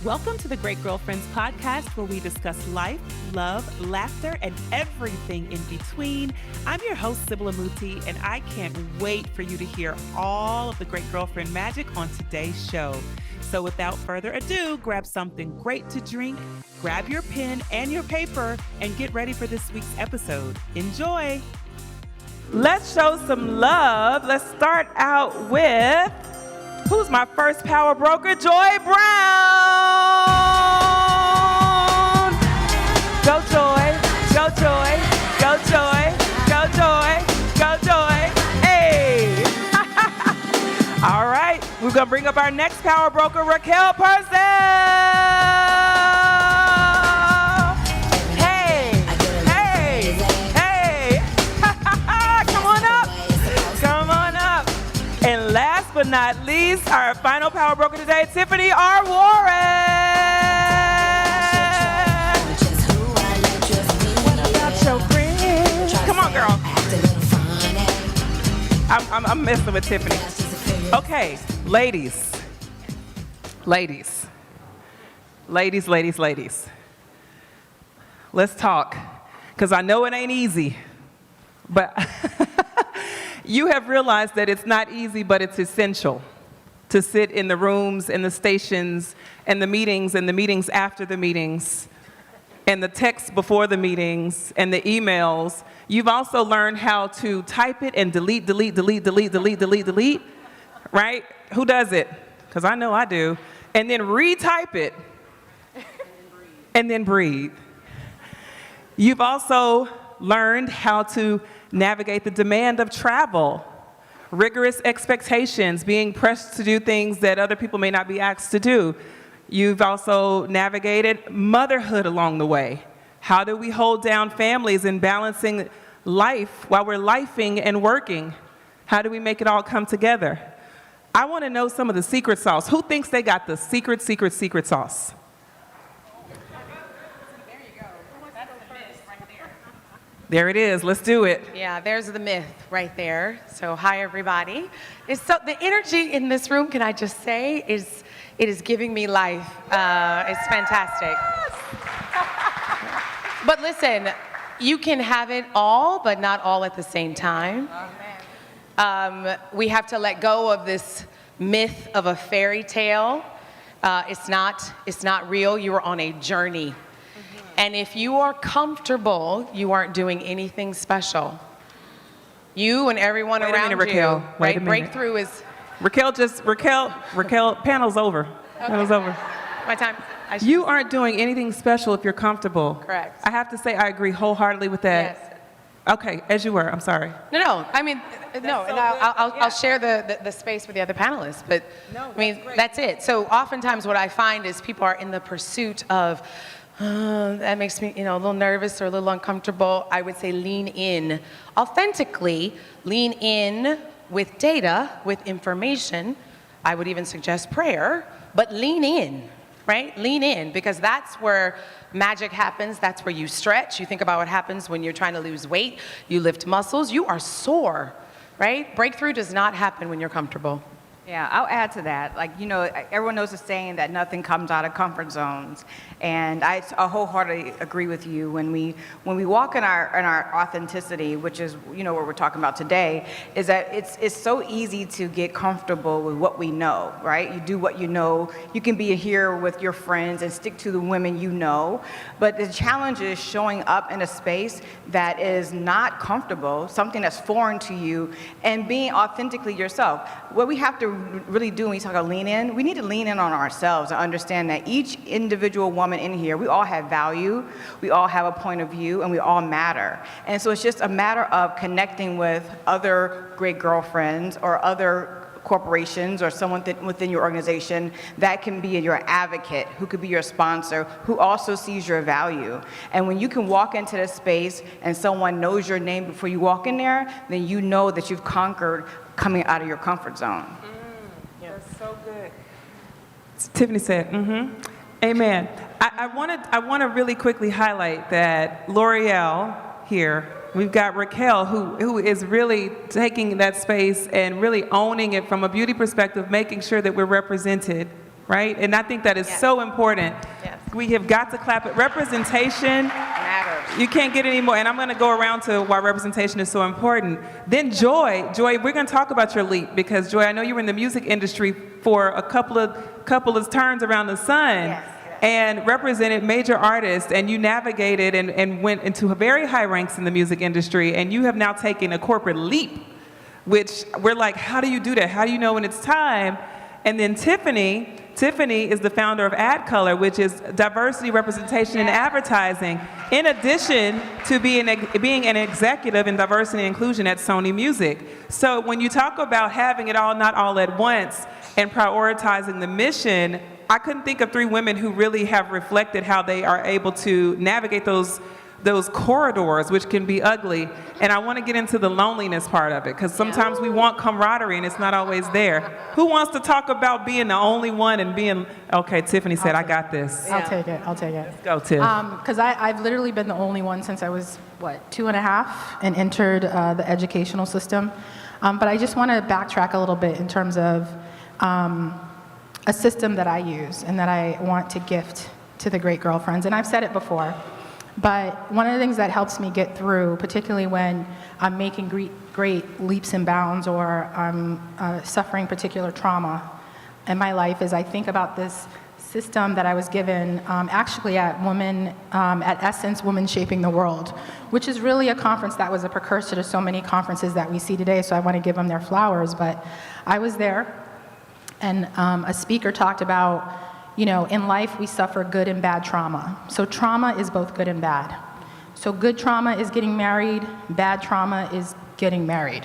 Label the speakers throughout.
Speaker 1: Welcome to the Great Girlfriends podcast, where we discuss life, love, laughter, and everything in between. I'm your host, Sybil, and I can't wait for you to hear all of the Great Girlfriend magic on today's show. So without further ado, grab something great to drink, grab your pen and your paper, and get ready for this week's episode. Enjoy! Let's show some love. Let's start out with, who's my first power broker? Joy Brown! Go Joy, go Joy, go Joy, go Joy, go Joy. Hey! All right, we're gonna bring up our next power broker, Rahquel Purcell. Hey, hey, hey! Come on up, come on up. And last but not least, our final power broker today, Tiffany R. Warren. What about your friends? Come on, girl. I'm messing with Tiffany. Okay, ladies. Let's talk, because I know it ain't easy, but you have realized that it's not easy, but it's essential to sit in the rooms and the stations and the meetings after the meetings and the texts before the meetings and the emails. You've also learned how to type it and delete, right? Who does it? Because I know I do. And then retype it and then breathe. You've also learned how to navigate the demand of travel, rigorous expectations, being pressed to do things that other people may not be asked to do. You've also navigated motherhood along the way. How do we hold down families and balancing life while we're lifing and working? How do we make it all come together? I want to know some of the secret sauce. Who thinks they got the secret sauce? There it is. Let's do it.
Speaker 2: Yeah, there's the myth right there. So hi, everybody. The energy in this room, can I just say, it is giving me life. It's fantastic. But listen, you can have it all, but not all at the same time. We have to let go of this myth of a fairy tale. It's not real. You are on a journey. And if you are comfortable, you aren't doing anything special. You and everyone around you,
Speaker 1: Rahquel.
Speaker 2: right? Breakthrough is...
Speaker 1: Rahquel, panel's over.
Speaker 2: Okay.
Speaker 1: Panel's over.
Speaker 2: My time.
Speaker 1: You aren't doing anything special if you're comfortable.
Speaker 2: Correct.
Speaker 1: I have to say I agree wholeheartedly with that.
Speaker 2: Yes.
Speaker 1: Okay, as you were, I'm sorry.
Speaker 2: No, I mean, no, and I'll share the space with the other panelists, but I mean, that's it. So oftentimes what I find is people are in the pursuit of, that makes me, a little nervous or a little uncomfortable. I would say lean in, authentically, lean in with data, with information. I would even suggest prayer, but lean in, right? Lean in, because that's where magic happens. That's where you stretch. You think about what happens when you're trying to lose weight. You lift muscles. You are sore, right? Breakthrough does not happen when you're comfortable.
Speaker 3: Yeah, I'll add to that. Everyone knows the saying that nothing comes out of comfort zones, and I wholeheartedly agree with you. When we walk in our authenticity, which is what we're talking about today, is that it's so easy to get comfortable with what we know, right? You do what you know. You can be here with your friends and stick to the women you know, but the challenge is showing up in a space that is not comfortable, something that's foreign to you, and being authentically yourself. What we have to really do when we talk about lean in, we need to lean in on ourselves and understand that each individual woman in here, we all have value, we all have a point of view, and we all matter. And so it's just a matter of connecting with other great girlfriends or other corporations or someone within your organization that can be your advocate, who could be your sponsor, who also sees your value. And when you can walk into this space and someone knows your name before you walk in there, then you know that you've conquered coming out of your comfort zone.
Speaker 1: That's so good. Tiffany said, amen. I want to really quickly highlight that L'Oreal here, we've got Rahquel, who is really taking that space and really owning it from a beauty perspective, making sure that we're represented right? And I think that is so important.
Speaker 2: Yes.
Speaker 1: We have got to clap it. Representation
Speaker 2: Matters.
Speaker 1: you can't get any more. And I'm going to go around to why representation is so important. Then Joy, we're going to talk about your leap because Joy, I know you were in the music industry for a couple of turns around the sun.
Speaker 3: Yes.
Speaker 1: And represented major artists, and you navigated and went into very high ranks in the music industry, and you have now taken a corporate leap, which we're like, how do you do that? How do you know when it's time? And then Tiffany is the founder of AdColor, which is diversity, representation, and advertising, in addition to being an executive in diversity and inclusion at Sony Music. So when you talk about having it all, not all at once, and prioritizing the mission, I couldn't think of 3 women who really have reflected how they are able to navigate those corridors, which can be ugly. And I want to get into the loneliness part of it, because sometimes we want camaraderie and it's not always there. Who wants to talk about being the only one and being, okay, Tiffany said, I got this.
Speaker 4: I'll take it.
Speaker 1: Let's go, Tiff.
Speaker 4: Because I've literally been the only one since I was, 2.5 and entered the educational system. But I just want to backtrack a little bit in terms of a system that I use and that I want to gift to the great girlfriends. And I've said it before, but one of the things that helps me get through, particularly when I'm making great leaps and bounds or I'm suffering particular trauma in my life, is I think about this system that I was given actually at Essence, Women Shaping the World, which is really a conference that was a precursor to so many conferences that we see today, so I want to give them their flowers. But I was there, and a speaker talked about, in life we suffer good and bad trauma. So trauma is both good and bad. So good trauma is getting married, bad trauma is getting married.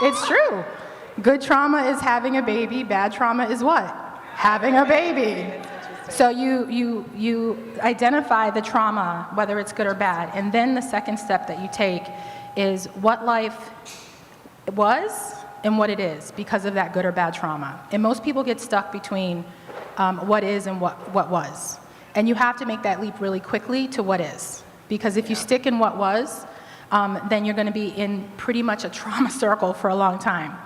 Speaker 4: It's true. Good trauma is having a baby, bad trauma is what? Having a baby. So you identify the trauma, whether it's good or bad, and then the second step that you take is what life was and what it is because of that good or bad trauma. And most people get stuck between what is and what was. And you have to make that leap really quickly to what is. Because if you stick in what was, then you're going to be in pretty much a trauma circle for a long time.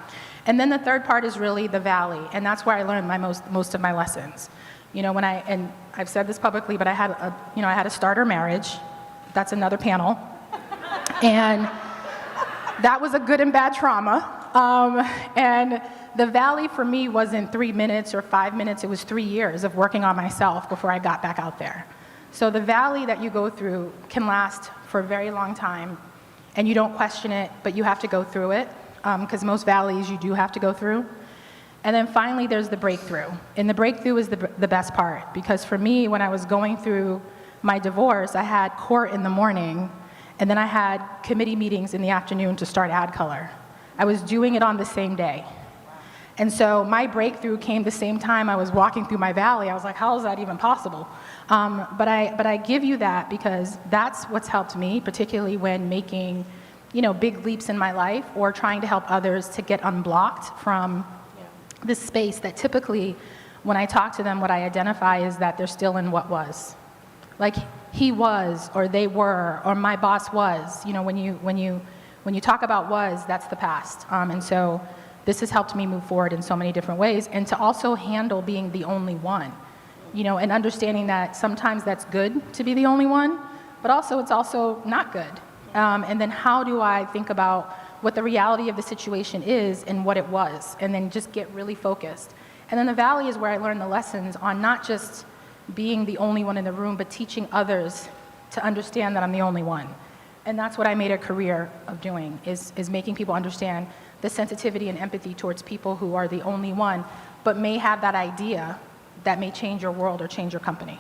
Speaker 4: And then the third part is really the valley, and that's where I learned most of my lessons. And I've said this publicly, but I had a starter marriage. That's another panel. And that was a good and bad trauma. And the valley for me wasn't 3 minutes or 5 minutes, it was 3 years of working on myself before I got back out there. So the valley that you go through can last for a very long time, and you don't question it, but you have to go through it, because most valleys you do have to go through. And then finally there's the breakthrough. And the breakthrough is the best part, because for me, when I was going through my divorce, I had court in the morning, and then I had committee meetings in the afternoon to start AdColor. I was doing it on the same day. And so my breakthrough came the same time I was walking through my valley. I was like, how is that even possible? But I give you that because that's what's helped me, particularly when making, big leaps in my life or trying to help others to get unblocked from this space that typically, when I talk to them, what I identify is that they're still in what was. Like he was, or they were, or my boss was. When you talk about was, that's the past. And so this has helped me move forward in so many different ways, and to also handle being the only one, and understanding that sometimes that's good to be the only one, but also it's also not good. And then how do I think about what the reality of the situation is and what it was, and then just get really focused. And then the valley is where I learned the lessons on not just being the only one in the room, but teaching others to understand that I'm the only one. And that's what I made a career of doing, is making people understand the sensitivity and empathy towards people who are the only one, but may have that idea that may change your world or change your company.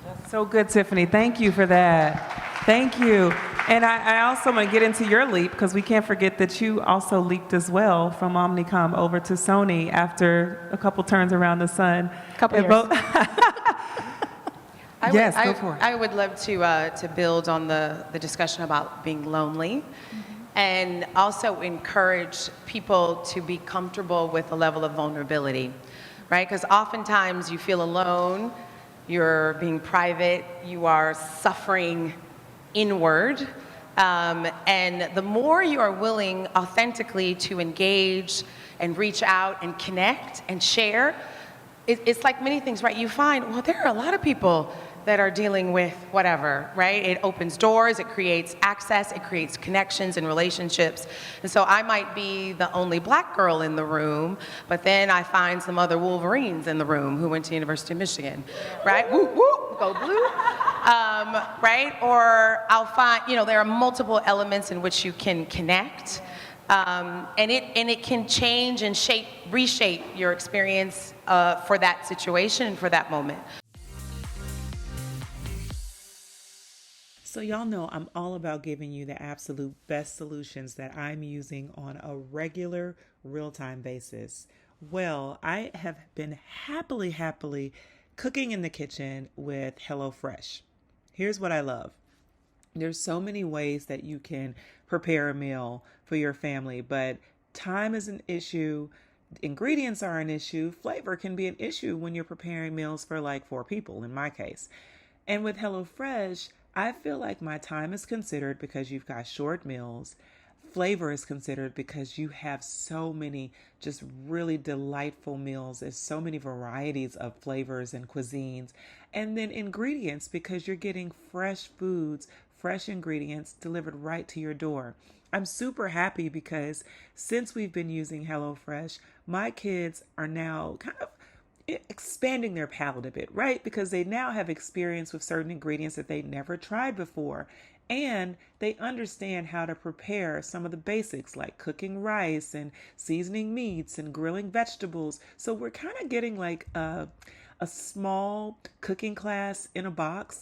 Speaker 1: That's so good, Tiffany. Thank you for that. Thank you. And I also want to get into your leap, because we can't forget that you also leaped as well from Omnicom over to Sony after a couple turns around the sun.
Speaker 4: Couple years.
Speaker 1: Yes, go for it.
Speaker 2: I would love to build on the discussion about being lonely, and also encourage people to be comfortable with a level of vulnerability, right? Because oftentimes you feel alone, you're being private, you are suffering inward, And the more you are willing authentically to engage and reach out and connect and share, it's like many things, right? You find, well, there are a lot of people that are dealing with whatever, right? It opens doors, it creates access, it creates connections and relationships. And so I might be the only black girl in the room, but then I find some other Wolverines in the room who went to University of Michigan, right? Woo, woo, go blue. Right? Or I'll find, there are multiple elements in which you can connect. And it can change and reshape your experience for that situation and for that moment.
Speaker 1: So y'all know I'm all about giving you the absolute best solutions that I'm using on a regular, real-time basis. Well, I have been happily cooking in the kitchen with HelloFresh. Here's what I love. There's so many ways that you can prepare a meal for your family, but time is an issue. Ingredients are an issue. Flavor can be an issue when you're preparing meals for like 4 people, in my case. And with HelloFresh, I feel like my time is considered because you've got short meals. Flavor is considered because you have so many just really delightful meals. There's so many varieties of flavors and cuisines. And then ingredients, because you're getting fresh foods, fresh ingredients delivered right to your door. I'm super happy because since we've been using HelloFresh, my kids are now kind of expanding their palate a bit, right? Because they now have experience with certain ingredients that they never tried before. And they understand how to prepare some of the basics like cooking rice and seasoning meats and grilling vegetables. So we're kind of getting like a small cooking class in a box.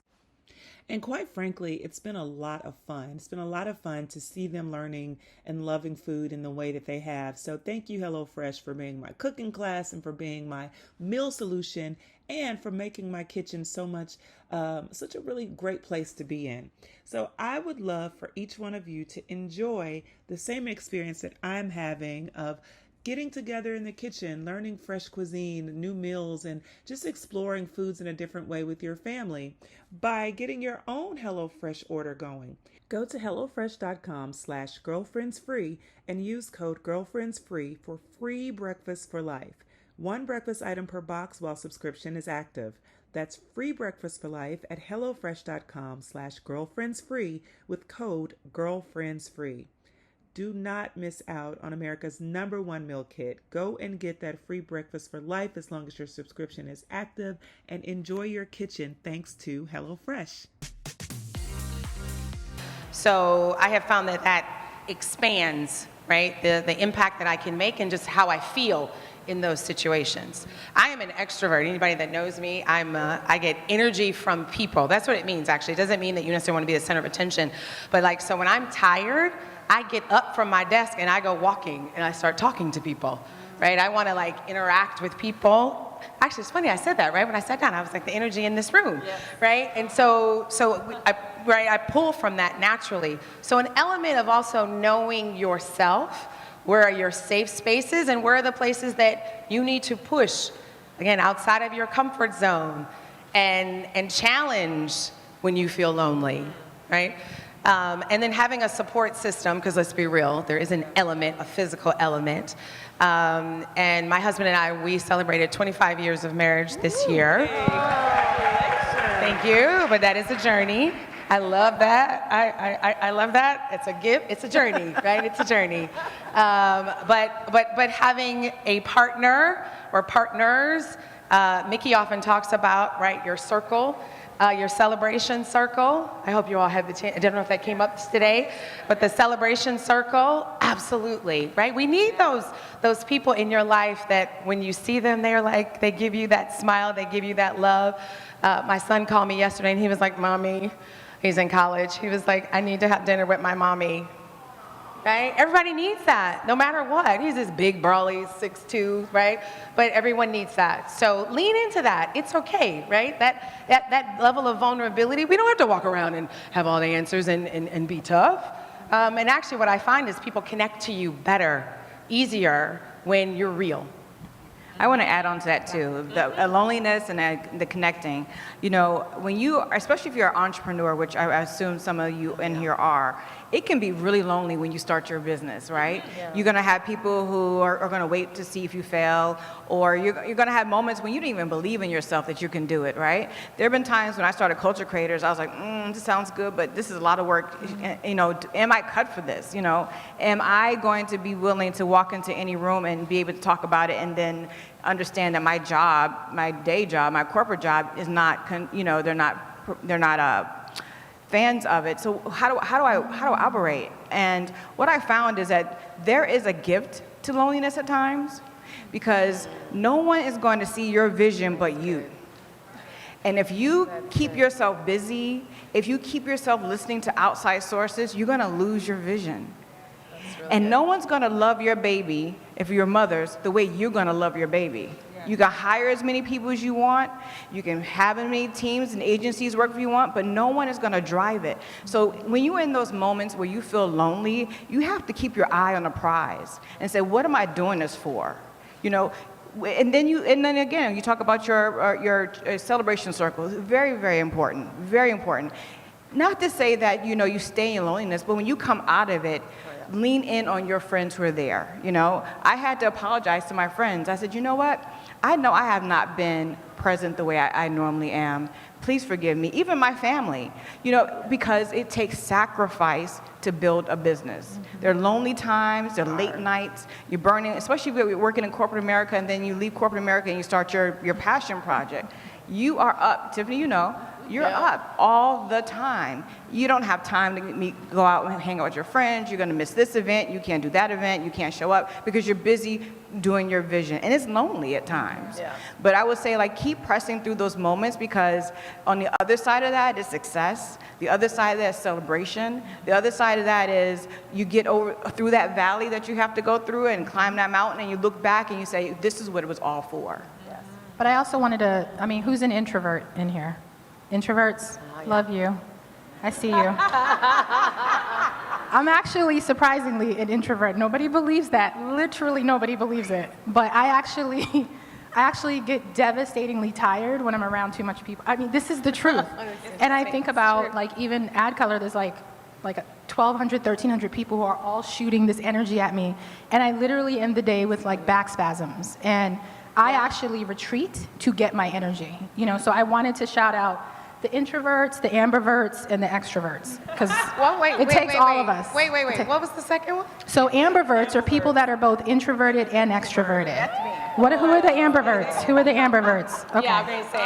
Speaker 1: And quite frankly, it's been a lot of fun. It's been a lot of fun to see them learning and loving food in the way that they have. So thank you, HelloFresh, for being my cooking class and for being my meal solution and for making my kitchen such a really great place to be in. So I would love for each one of you to enjoy the same experience that I'm having of getting together in the kitchen, learning fresh cuisine, new meals, and just exploring foods in a different way with your family by getting your own HelloFresh order going. Go to hellofresh.com/girlfriendsfree and use code girlfriendsfree for free breakfast for life. 1 breakfast item per box while subscription is active. That's free breakfast for life at hellofresh.com/girlfriendsfree with code girlfriendsfree. Do not miss out on America's #1 meal kit. Go and get that free breakfast for life as long as your subscription is active and enjoy your kitchen thanks to HelloFresh.
Speaker 2: So I have found that expands, right, the impact that I can make and just how I feel in those situations. I am an extrovert. Anybody that knows me, I get energy from people. That's what it means, actually. It doesn't mean that you necessarily want to be the center of attention. But so when I'm tired, I get up from my desk and I go walking and I start talking to people, right? I want to interact with people. Actually, it's funny I said that, right? When I sat down, I was like, the energy in this room, yes. Right? And so I pull from that naturally. So an element of also knowing yourself, where are your safe spaces and where are the places that you need to push, again, outside of your comfort zone and challenge when you feel lonely, right? And then having a support system, because let's be real, there is an element, a physical element. And my husband and I, we celebrated 25 years of marriage this year. Thank you, but that is a journey. I love that. I love that. It's a gift. It's a journey, right? It's a journey. But having a partner or partners, Mickey often talks about, right, your circle. Your celebration circle. I hope you all had the chance. I don't know if that came up today, but the celebration circle, absolutely, right? We need those people in your life that when you see them, they give you that smile, they give you that love. My son called me yesterday and he was like, "Mommy," he's in college. He was like, "I need to have dinner with my mommy." Right? Everybody needs that, no matter what. He's this big, brawly, 6'2", right? But everyone needs that. So lean into that. It's okay, right? That level of vulnerability, we don't have to walk around and have all the answers and be tough. And actually what I find is people connect to you better, easier when you're real.
Speaker 3: I want to add on to that too, the loneliness and the connecting. When you, especially if you're an entrepreneur, which I assume some of you in here are, it can be really lonely when you start your business, right?
Speaker 2: Yeah.
Speaker 3: You're gonna have people who are gonna wait to see if you fail, or you're gonna have moments when you don't even believe in yourself that you can do it, right? There have been times when I started Culture Creators, I was like, this sounds good, but this is a lot of work. You know, am I cut for this? You know, am I going to be willing to walk into any room and be able to talk about it and then understand that my job, my day job, my corporate job is not, they're not fans of it. So how do I operate? And what I found is that there is a gift to loneliness at times, because no one is going to see your vision but you. And if you keep yourself busy, if you keep yourself listening to outside sources, you're going to lose your vision. And no one's going to love your baby, if you're mothers, the way you're going to love your baby. You can hire as many people as you want. You can have as many teams and agencies work for you want, but no one is going to drive it. So when you're in those moments where you feel lonely, you have to keep your eye on the prize and say, what am I doing this for? You know, and then again, you talk about your celebration circle. Very, very important. Very important. Not to say that, you stay in loneliness, but when you come out of it, lean in on your friends who are there. I had to apologize to my friends. I said, you know what? I know I have not been present the way I normally am. Please forgive me. Even my family, because it takes sacrifice to build a business. There are lonely times, there are late nights, you're burning, especially if you're working in corporate America and then you leave corporate America and you start your passion project. You are up, Tiffany, you're up all the time. You don't have time to go out and hang out with your friends. You're going to miss this event. You can't do that event. You can't show up because you're busy doing your vision. And it's lonely at times. Yeah. But I would say, keep pressing through those moments, because on the other side of that is success. The other side of that is celebration. The other side of that is you get through that valley that you have to go through and climb that mountain, and you look back and you say, this is what it was all for.
Speaker 4: Yes. But I also wanted to, who's an introvert in here? Introverts, love you. I see you. I'm actually, surprisingly, an introvert. Nobody believes that. Literally nobody believes it. But I actually get devastatingly tired when I'm around too much people. This is the truth. And I think about, even ad color, there's like 1,200, 1,300 people who are all shooting this energy at me. And I literally end the day with back spasms. And I actually retreat to get my energy. So I wanted to shout out the introverts, the ambiverts, and the extroverts, because it takes all of us.
Speaker 2: Wait. What was the second one?
Speaker 4: So ambiverts are people that are both introverted and extroverted.
Speaker 2: That's me.
Speaker 4: Who are the ambiverts? Who are the ambiverts? Okay.
Speaker 2: Yeah, I'm going to say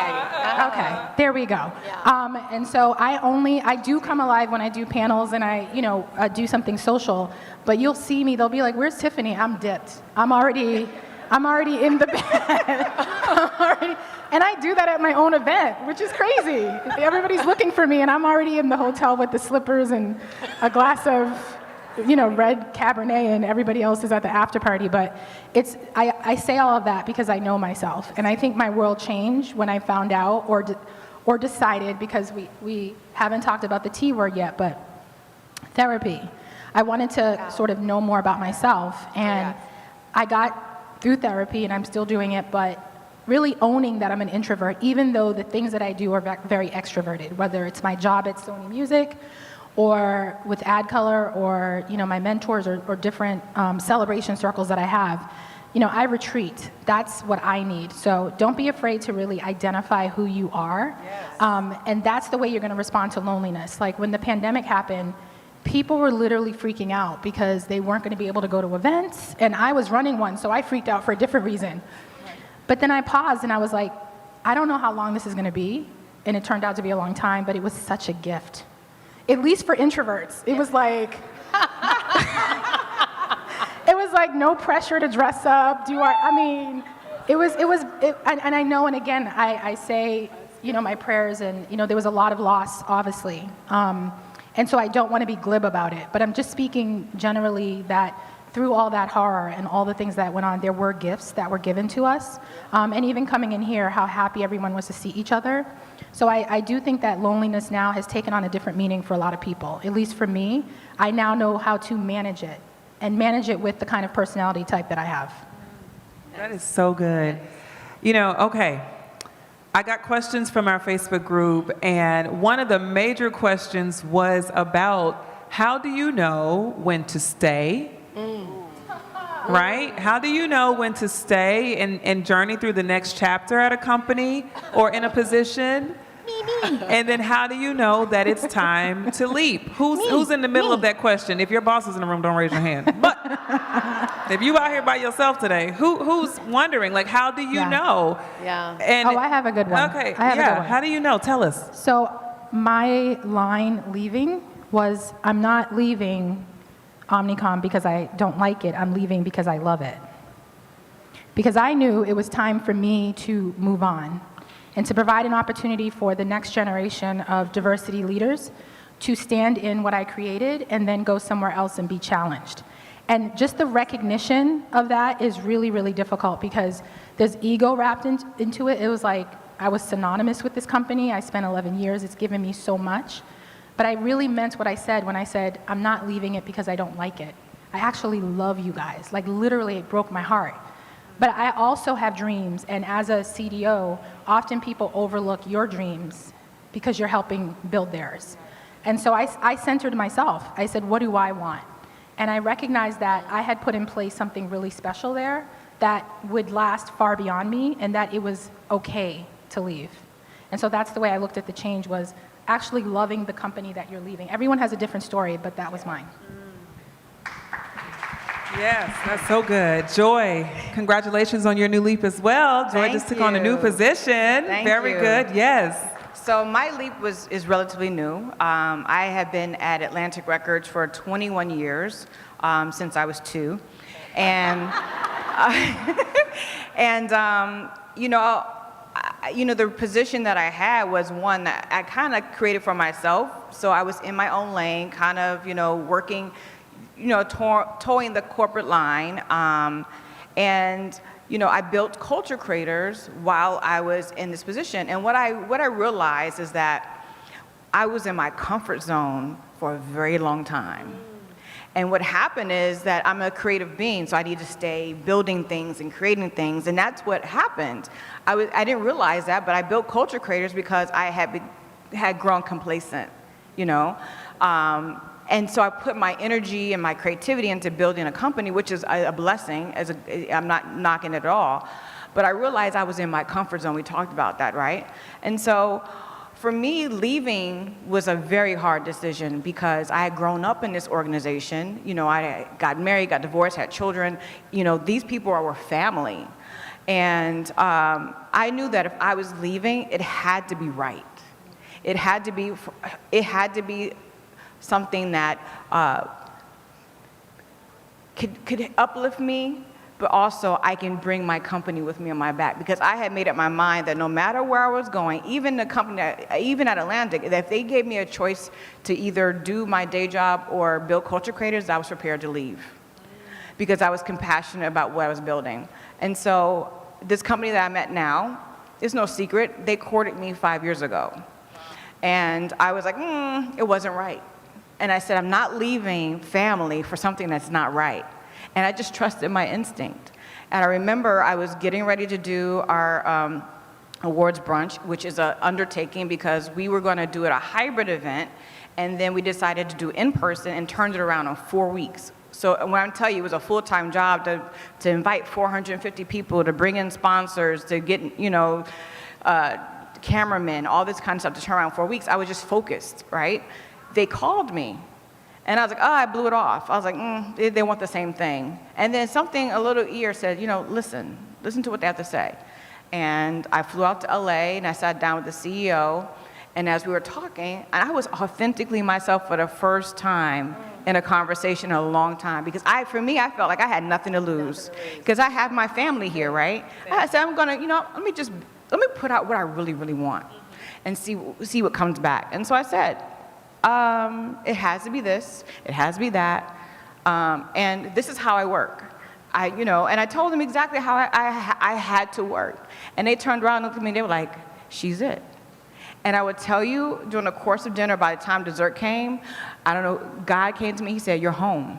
Speaker 4: Okay, there we go.
Speaker 2: Yeah.
Speaker 4: And so I do come alive when I do panels and I do something social, but you'll see me, they'll be like, where's Tiffany? I'm dipped. I'm already in the bed. And I do that at my own event, which is crazy. Everybody's looking for me, and I'm already in the hotel with the slippers and a glass of, red Cabernet, and everybody else is at the after party. But I say all of that because I know myself. And I think my world changed when I found out or decided, because we haven't talked about the T word yet, but therapy. I wanted to sort of know more about myself. And I got through therapy, and I'm still doing it, but really owning that I'm an introvert, even though the things that I do are very extroverted, whether it's my job at Sony Music or with Ad Color or, my mentors or different celebration circles that I have. I retreat. That's what I need. So don't be afraid to really identify who you are. Yes. And that's the way you're going to respond to loneliness. Like when the pandemic happened, people were literally freaking out because they weren't going to be able to go to events, and I was running one, so I freaked out for a different reason. But then I paused and I was like, I don't know how long this is going to be, and it turned out to be a long time, but it was such a gift. At least for introverts. It was like, no pressure to dress up, and I know, and again, I say, my prayers, and, there was a lot of loss, obviously. And so I don't want to be glib about it, but I'm just speaking generally that through all that horror and all the things that went on, there were gifts that were given to us. And even coming in here, how happy everyone was to see each other. So I do think that loneliness now has taken on a different meaning for a lot of people. At least for me, I now know how to manage it, and manage it with the kind of personality type that I have.
Speaker 1: That is so good. Okay. I got questions from our Facebook group, and one of the major questions was about how do you know when to stay? Right? How do you know when to stay and journey through the next chapter at a company or in a position? And then how do you know that it's time to leap? Who's in the middle of that question? If your boss is in the room, don't raise your hand. But if you out here by yourself today, who's wondering, like, how do you know?
Speaker 2: Yeah.
Speaker 1: And
Speaker 4: I have a good one.
Speaker 1: Okay,
Speaker 4: I have a good one.
Speaker 1: How do you know? Tell us.
Speaker 4: So my line leaving was, I'm not leaving Omnicom because I don't like it. I'm leaving because I love it. Because I knew it was time for me to move on and to provide an opportunity for the next generation of diversity leaders to stand in what I created and then go somewhere else and be challenged. And just the recognition of that is really, really difficult because there's ego wrapped into it. It was like I was synonymous with this company. I spent 11 years. It's given me so much. But I really meant what I said when I said, I'm not leaving it because I don't like it. I actually love you guys. Like, literally, it broke my heart. But I also have dreams, and as a CDO, often people overlook your dreams because you're helping build theirs. And so I centered myself. I said, what do I want? And I recognized that I had put in place something really special there that would last far beyond me, and that it was okay to leave. And so that's the way I looked at the change, was actually loving the company that you're leaving. Everyone has a different story, but that was mine.
Speaker 1: Yes, that's so good. Joy, congratulations on your new leap as well. Joy
Speaker 3: Thank
Speaker 1: just took on a new
Speaker 3: you.
Speaker 1: position.
Speaker 3: Thank
Speaker 1: Very
Speaker 3: you.
Speaker 1: good, yes.
Speaker 3: So my leap is relatively new. I have been at Atlantic Records for 21 years, since I was 2. And, the position that I had was one that I kind of created for myself. So I was in my own lane, kind of, working, towing the corporate line. I built culture creators while I was in this position. And what I realized is that I was in my comfort zone for a very long time. And what happened is that I'm a creative being, so I need to stay building things and creating things, and that's what happened. I didn't realize that, but I built culture creators because I had grown complacent, And so I put my energy and my creativity into building a company, which is a blessing. I'm not knocking it at all. But I realized I was in my comfort zone. We talked about that, right? And so for me, leaving was a very hard decision because I had grown up in this organization. I got married, got divorced, had children. These people were family. And I knew that if I was leaving, it had to be right. It had to be something that could uplift me, but also I can bring my company with me on my back, because I had made up my mind that no matter where I was going, even the company, even at Atlantic, that if they gave me a choice to either do my day job or build culture creators, I was prepared to leave because I was compassionate about what I was building. And so this company that I'm at now, it's no secret, they courted me 5 years ago. And I was like, it wasn't right. And I said, I'm not leaving family for something that's not right. And I just trusted my instinct. And I remember I was getting ready to do our awards brunch, which is an undertaking because we were going to do it a hybrid event, and then we decided to do in person and turned it around in 4 weeks. So when I tell you, it was a full-time job to invite 450 people, to bring in sponsors, to get, cameramen, all this kind of stuff to turn around in 4 weeks. I was just focused, right? They called me, and I was like, I blew it off. I was like, they want the same thing. And then something, a little ear said, listen to what they have to say. And I flew out to LA, and I sat down with the CEO, and as we were talking, and I was authentically myself for the first time in a conversation in a long time, because for me, I felt like I had nothing to lose, because I have my family here, right? I said, I'm gonna, let me put out what I really, really want and see what comes back. And so I said, it has to be this, it has to be that, and this is how I work. And I told them exactly how I had to work. And they turned around and looked at me and they were like, she's it. And I would tell you, during the course of dinner, by the time dessert came, I don't know, God came to me, he said, you're home.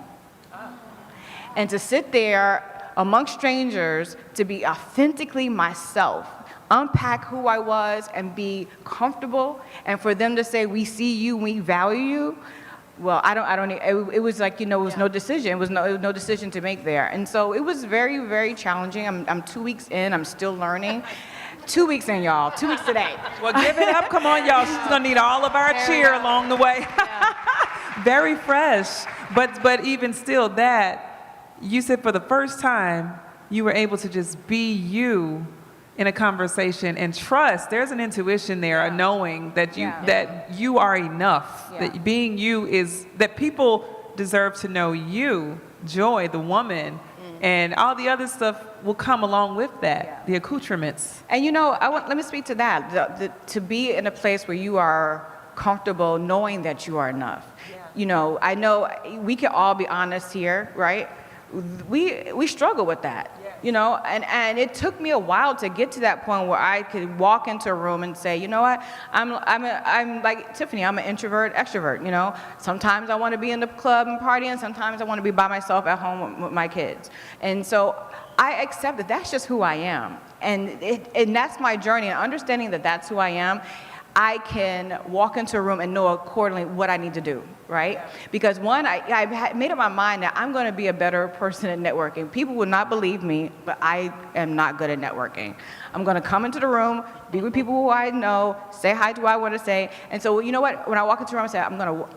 Speaker 3: And to sit there amongst strangers, to be authentically myself, unpack who I was and be comfortable, and for them to say, we see you, we value you, well, it was like, it was no decision. It was no decision to make there. And so it was very, very challenging. I'm 2 weeks in, I'm still learning. 2 weeks in, y'all, 2 weeks today.
Speaker 1: Well, give it up. Come on, y'all. She's going to need all of our cheer along the way. Very fresh. But even still that, you said for the first time, you were able to just be you in a conversation and trust. There's an intuition there, a knowing that you are enough.
Speaker 3: Yeah.
Speaker 1: That being you is, that people deserve to know you, Joy, the woman, and all the other stuff will come along with that, the accoutrements.
Speaker 3: And let me speak to that. To be in a place where you are comfortable knowing that you are enough. Yeah. I know we can all be honest here, right? We struggle with that. And it took me a while to get to that point where I could walk into a room and say, you know what, I'm like Tiffany, I'm an introvert, extrovert, Sometimes I want to be in the club and partying, sometimes I want to be by myself at home with my kids. And so I accept that that's just who I am. And that's my journey, and understanding that that's who I am, I can walk into a room and know accordingly what I need to do, right? Because one, I made up my mind that I'm going to be a better person at networking. People will not believe me, but I am not good at networking. I'm going to come into the room, be with people who I know, say hi to who I want to say. And so, you know what? When I walk into a room, I say,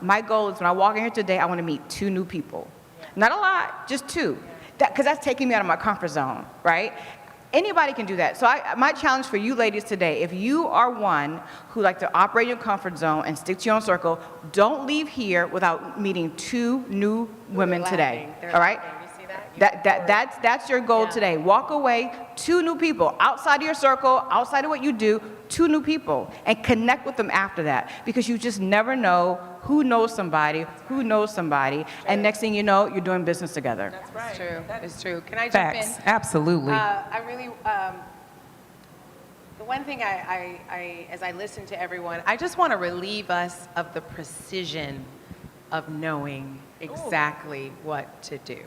Speaker 3: my goal is when I walk in here today, I want to meet 2 new people. Not a lot, just 2. Because that's taking me out of my comfort zone, right? Anybody can do that. So my challenge for you ladies today, if you are one who like to operate in your comfort zone and stick to your own circle, don't leave here without meeting 2 new women today. All right?
Speaker 2: You see that?
Speaker 3: That's your goal today. Walk away, 2 new people outside of your circle, outside of what you do, 2 new people, and connect with them after that, because you just never know who knows somebody, and next thing you know, you're doing business together.
Speaker 2: That's right. It's true. That is true. Can I jump
Speaker 1: Facts.
Speaker 2: in?
Speaker 1: Absolutely.
Speaker 2: I really, the one thing as I listen to everyone, I just want to relieve us of the precision of knowing exactly what to do.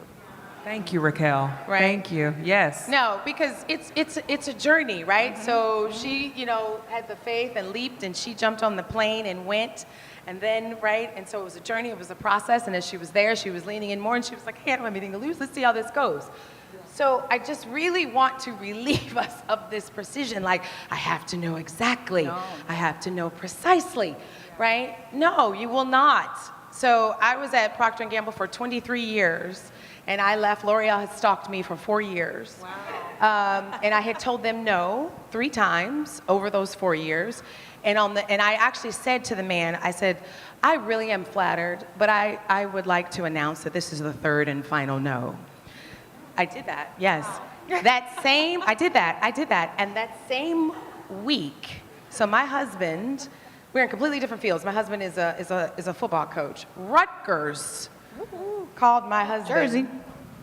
Speaker 1: Thank you, Rahquel.
Speaker 2: Right.
Speaker 1: Thank you. Yes.
Speaker 2: No, because it's a journey, right? So she, had the faith and leaped, and she jumped on the plane and went, and then, right? And so it was a journey, it was a process, and as she was there, she was leaning in more, and she was like, hey, I don't have anything to lose, let's see how this goes. So I just really want to relieve us of this precision, like, I have to know exactly, I have to know precisely, right? No, you will not. So I was at Procter & Gamble for 23 years, and I left. L'Oreal had stalked me for 4 years. Wow. And I had told them no 3 times over those 4 years. And I actually said to the man, I said, I really am flattered, but I would like to announce that this is the 3rd and final no. I did that, yes. I did that. And that same week, so my husband, we're in completely different fields. My husband is a football coach. Rutgers called my husband
Speaker 3: Jersey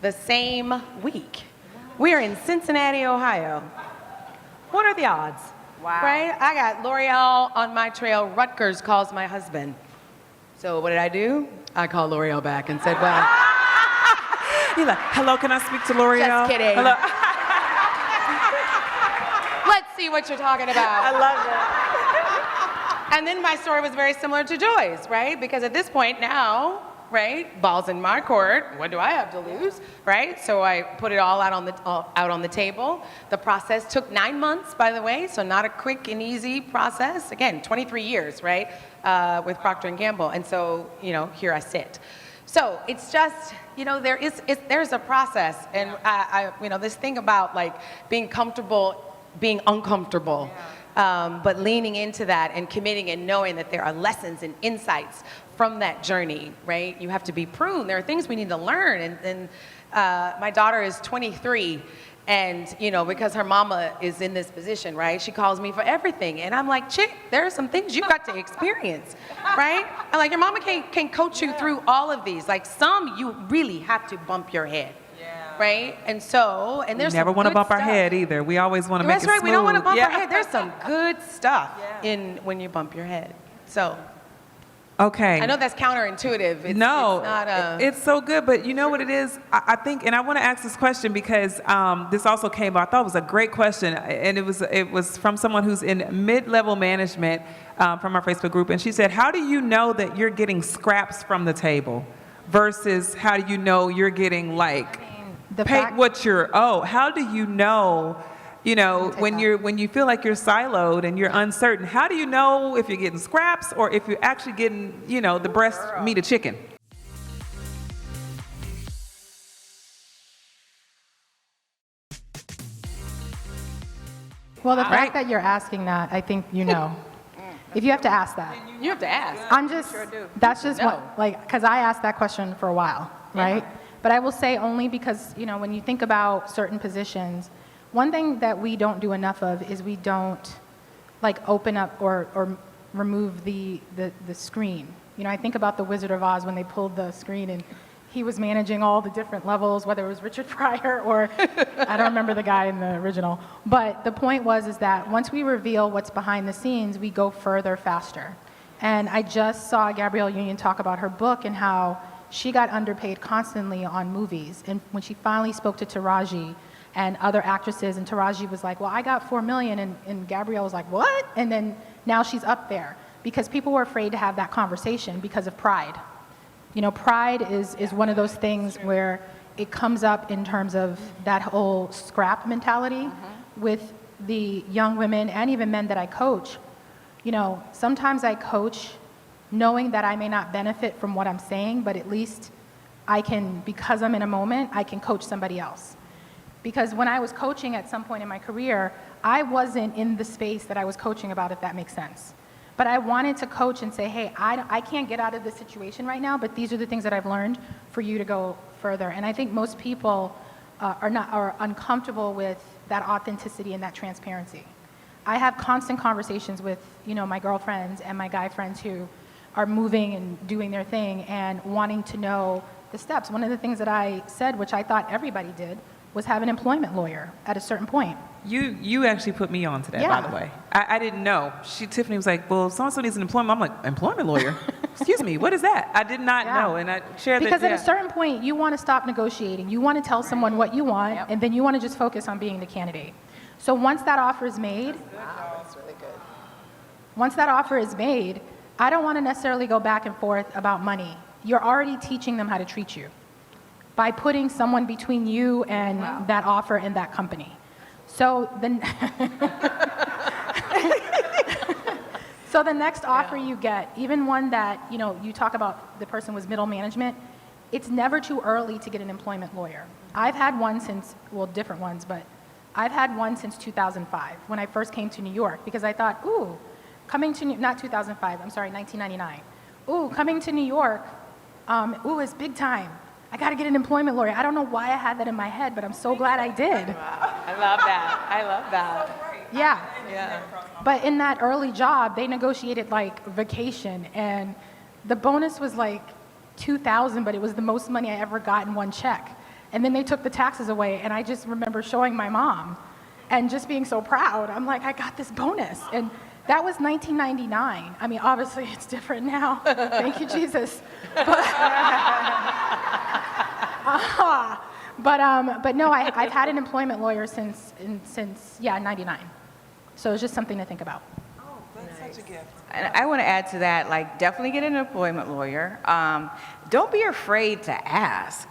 Speaker 2: the same week. We're in Cincinnati, Ohio. What are the odds?
Speaker 3: Wow.
Speaker 2: Right? I got L'Oreal on my trail. Rutgers calls my husband. So what did I do? I called L'Oreal back and said, well,
Speaker 1: You're like, hello, can I speak to L'Oreal?
Speaker 2: just kidding.
Speaker 1: Hello.
Speaker 2: Let's see what you're talking about.
Speaker 1: I love it.
Speaker 2: And then my story was very similar to Joy's, right? Because at this point now, right, ball's in my court. What do I have to lose, right? So I put it all out on the table. The process took 9 months, by the way, so not a quick and easy process. Again, 23 years, right, with Procter & Gamble. And so, here I sit. So it's just, there's a process. And this thing about like being comfortable, being uncomfortable. But leaning into that and committing and knowing that there are lessons and insights from that journey, right? You have to be pruned. There are things we need to learn. And my daughter is 23, and because her mama is in this position, right? She calls me for everything, and I'm like, chick, there are some things you got to experience, right? And like your mama can coach you through all of these. Like some you really have to bump your head. Right? And there's
Speaker 1: We never want to bump our
Speaker 2: stuff.
Speaker 1: head either. We always want to make it smooth.
Speaker 2: That's right. We don't want to bump our head. There's some good stuff in when you bump your head. So,
Speaker 1: Okay.
Speaker 2: I know that's counterintuitive. It's
Speaker 1: No,
Speaker 2: it's not
Speaker 1: it's so good, but you know what it is? I think, and I want to ask this question because this also came up. I thought it was a great question, and it was from someone who's in mid-level management from our Facebook group, and she said, "How do you know that you're getting scraps from the table versus how do you know you're getting like how do you know?" You know, when you feel like you're siloed and you're uncertain, how do you know if you're getting scraps or if you're actually getting, you know, the breast meat of chicken?
Speaker 4: Well, the fact that you're asking that, I think you know. If you have to ask that.
Speaker 2: You have to ask.
Speaker 4: I'm just, that's just
Speaker 2: No.
Speaker 4: what, like, because I asked that question for a while, right? But I will say only because, you know, when you think about certain positions, one thing that we don't do enough of is we don't, like, open up or remove the screen. You know, I think about the Wizard of Oz when they pulled the screen and he was managing all the different levels, whether it was Richard Pryor or I don't remember the guy in the original. But the point is that once we reveal what's behind the scenes, we go further faster. And I just saw Gabrielle Union talk about her book and how she got underpaid constantly on movies. And when she finally spoke to Taraji and other actresses, and Taraji was like, well, I got $4 million, and Gabrielle was like, what? And then now she's up there because people were afraid to have that conversation because of pride. You know, pride is one of those things where it comes up in terms of that whole scrap mentality with the young women and even men that I coach. You know, sometimes I coach knowing that I may not benefit from what I'm saying, but at least I can, because I'm in a moment, I can coach somebody else. Because when I was coaching at some point in my career, I wasn't in the space that I was coaching about, if that makes sense. But I wanted to coach and say, hey, I can't get out of this situation right now, but these are the things that I've learned for you to go further. And I think most people are uncomfortable with that authenticity and that transparency. I have constant conversations with, you know, my girlfriends and my guy friends who are moving and doing their thing and wanting to know the steps. One of the things that I said, which I thought everybody did, was have an employment lawyer at a certain point.
Speaker 1: You actually put me on to that,
Speaker 4: Yeah.
Speaker 1: by the way. I didn't know. Tiffany was like, well, so-and-so needs an employment. I'm like, employment lawyer? Excuse me, what is that? I did not know, and I shared that.
Speaker 4: Because at a certain point, you want to stop negotiating. You want to tell someone what you want, and then you want to just focus on being the candidate. So once that offer is made,
Speaker 2: That's really good.
Speaker 4: once that offer is made, I don't want to necessarily go back and forth about money. You're already teaching them how to treat you by putting someone between you and that offer and that company. So the so the next offer you get, even one that, you know, you talk about the person was middle management, it's never too early to get an employment lawyer. I've had one since, well, different ones, but I've had one since 2005 when I first came to New York because I thought, ooh, not 2005, I'm sorry, 1999. Ooh, coming to New York, ooh, it's big time. I got to get an employment lawyer. I don't know why I had that in my head, but I'm so glad I did.
Speaker 2: Wow. I love that. I love that.
Speaker 4: Yeah.
Speaker 2: Yeah.
Speaker 4: But in that early job, they negotiated like vacation, and the bonus was like $2,000, but it was the most money I ever got in one check. And then they took the taxes away, and I just remember showing my mom and just being so proud. I'm like, I got this bonus. And that was 1999. I mean, obviously it's different now. Thank you, Jesus. But no, I've had an employment lawyer since 99. So it's just something to think about.
Speaker 1: Oh, that's such a gift.
Speaker 3: And I want to add to that, like, definitely get an employment lawyer. Don't be afraid to ask.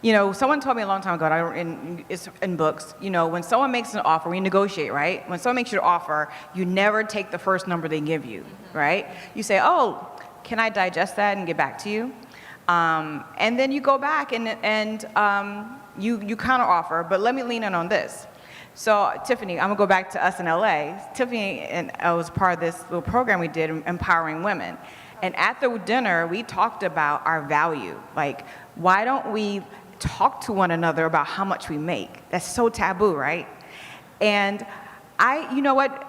Speaker 3: You know, someone told me a long time ago, it's in books, you know, when someone makes an offer, we negotiate, right? When someone makes you an offer, you never take the first number they give you, right? You say, oh, can I digest that and get back to you? And then you go back and you counter offer, but let me lean in on this. So Tiffany, I'm gonna go back to us in LA. Tiffany and I was part of this little program we did, empowering women. And at the dinner, we talked about our value. Like, why don't we talk to one another about how much we make? That's so taboo, right? And you know what?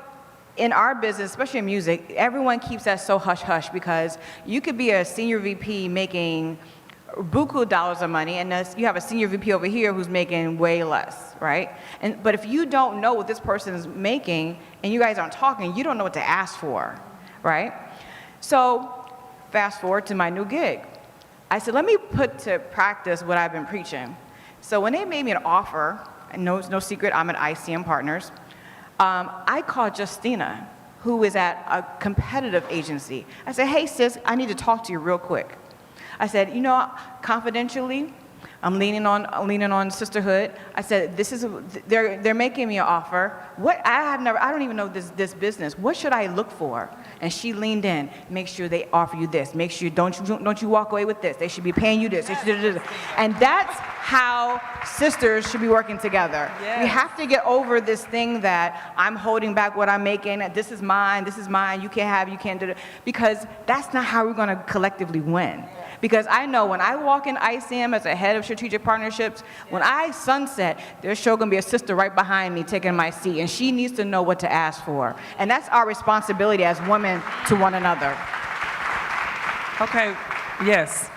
Speaker 3: In our business, especially in music, everyone keeps that so hush-hush because you could be a senior VP making buku dollars of money, and you have a senior VP over here who's making way less, right? But if you don't know what this person is making, and you guys aren't talking, you don't know what to ask for, right? So fast forward to my new gig. I said, let me put to practice what I've been preaching. So when they made me an offer, and no, it's no secret, I'm at ICM Partners, I called Justina, who is at a competitive agency. I said, hey sis, I need to talk to you real quick. I said, confidentially, I'm leaning on sisterhood. I said, they're making me an offer. I don't even know this business. What should I look for? And she leaned in. Make sure they offer you this. Make sure don't you walk away with this. They should be paying you this. And that's how sisters should be working together. Yes. We have to get over this thing that I'm holding back what I'm making. This is mine. You can't do it. Because that's not how we're going to collectively win. Because I know when I walk in ICM as a head of strategic partnerships, when I sunset, there's sure going to be a sister right behind me taking my seat, and she needs to know what to ask for. And that's our responsibility as women to one another.
Speaker 1: Okay, yes.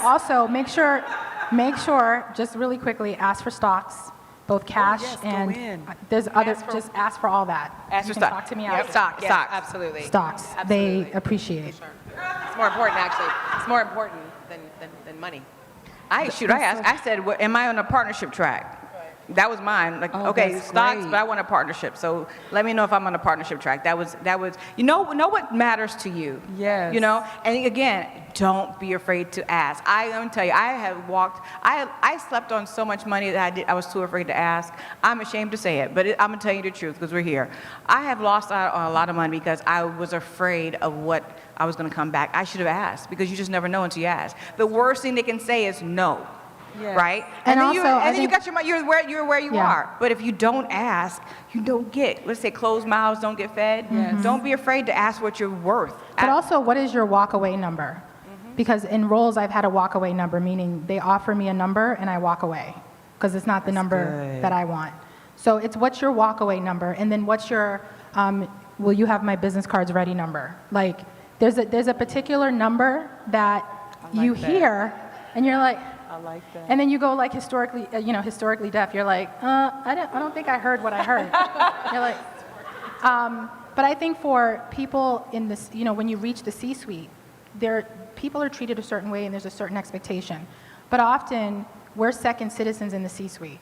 Speaker 4: Also, make sure, just really quickly, ask for stocks, both cash and there's other, just ask for all that.
Speaker 2: Ask for
Speaker 4: stock.
Speaker 2: stock.
Speaker 4: Talk to me
Speaker 2: Yep.
Speaker 4: out.
Speaker 2: Stock, yes, absolutely.
Speaker 4: Stocks,
Speaker 2: Absolutely.
Speaker 4: they appreciate.
Speaker 2: Sure. It's more important, actually. It's more important than money.
Speaker 3: I said, am I on a partnership track? That was mine. Like, okay, stocks,
Speaker 1: great.
Speaker 3: but I want a partnership. So let me know if I'm on a partnership track. That was. Know what matters to you.
Speaker 1: Yes.
Speaker 3: And again, don't be afraid to ask. I'm gonna tell you, I slept on so much money that I was too afraid to ask. I'm ashamed to say it, but I'm gonna tell you the truth because we're here. I have lost out on a lot of money because I was afraid of what I was gonna come back. I should have asked because you just never know until you ask. The worst thing they can say is no.
Speaker 1: Yes.
Speaker 3: Right?
Speaker 4: And
Speaker 3: then
Speaker 4: also,
Speaker 3: you got your money, you're where you are. But if you don't ask, you don't get. Let's say closed mouths don't get fed.
Speaker 1: Yes.
Speaker 3: Don't be afraid to ask what you're worth.
Speaker 4: But also, what is your walk-away number? Because in roles, I've had a walk-away number, meaning they offer me a number and I walk away because it's not the number
Speaker 1: good.
Speaker 4: that I want. So it's what's your walk-away number, and then what's your will you have my business cards ready number? Like, there's a particular number that you hear, and you're like.
Speaker 1: I like that.
Speaker 4: And then you go like historically deaf. You're like, I don't think I heard what I heard. You're like, but I think for people in this, when you reach the C-suite, people are treated a certain way and there's a certain expectation. But often we're second citizens in the C-suite.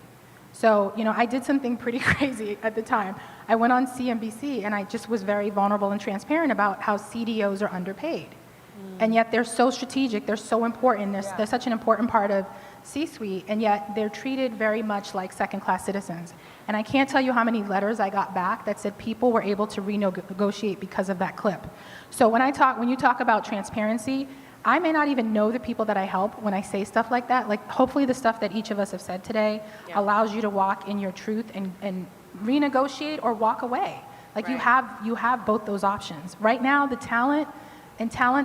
Speaker 4: So, I did something pretty crazy at the time. I went on CNBC and I just was very vulnerable and transparent about how CDOs are underpaid. And yet they're so strategic, they're so important, they're such an important part of C-suite, and yet they're treated very much like second-class citizens. And I can't tell you how many letters I got back that said people were able to renegotiate because of that clip. So when you talk about transparency, I may not even know the people that I help when I say stuff like that. Like, hopefully the stuff that each of us have said today allows you to walk in your truth and renegotiate or walk away. Like, right. you have both those options. Right now, the talent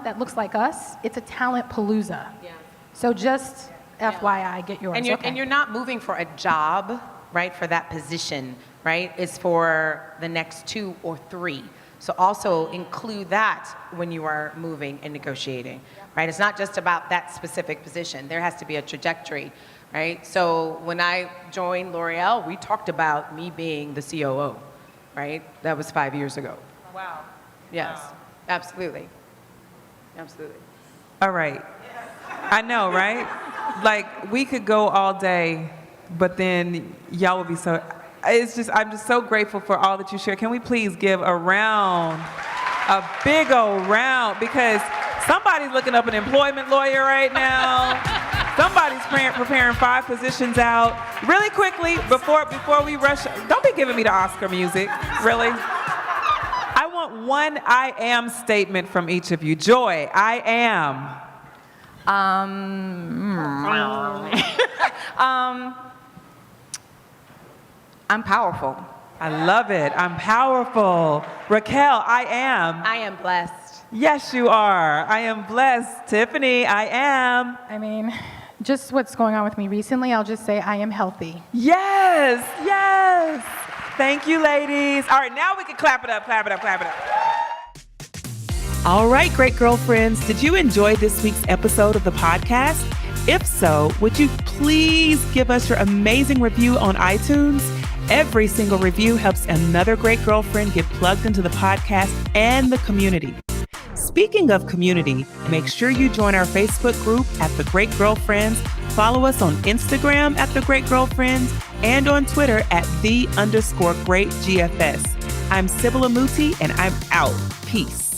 Speaker 4: that looks like us, it's a talent palooza. Yeah. So just FYI, get yours.
Speaker 2: And you're not moving for a job, right, for that position, right? It's for the next 2 or 3. So also include that when you are moving and negotiating, right? It's not just about that specific position. There has to be a trajectory, right? So when I joined L'Oreal, we talked about me being the COO, right? That was 5 years ago.
Speaker 3: Wow.
Speaker 2: Yes, absolutely. Absolutely.
Speaker 1: All right. I know, right? Like, we could go all day, but then y'all would be so, I'm just so grateful for all that you share. Can we please give a big old round, because somebody's looking up an employment lawyer right now. Somebody's preparing 5 positions out. Really quickly, before we rush, don't be giving me the Oscar music, really. I want one I am statement from each of you. Joy, I am.
Speaker 3: I'm powerful.
Speaker 1: I love it. I'm powerful. Rahquel, I am.
Speaker 2: I am blessed.
Speaker 1: Yes, you are. I am blessed. Tiffany, I am.
Speaker 4: I mean, just what's going on with me recently, I'll just say I am healthy.
Speaker 1: Yes, yes. Thank you, ladies. All right, now we can clap it up, clap it up, clap it up. All right, great girlfriends. Did you enjoy this week's episode of the podcast? If so, would you please give us your amazing review on iTunes? Every single review helps another great girlfriend get plugged into the podcast and the community. Speaking of community, make sure you join our Facebook group at The Great Girlfriends, follow us on Instagram at The Great Girlfriends, and on Twitter at @the_great GFS. I'm Sybil Amuti, and I'm out. Peace.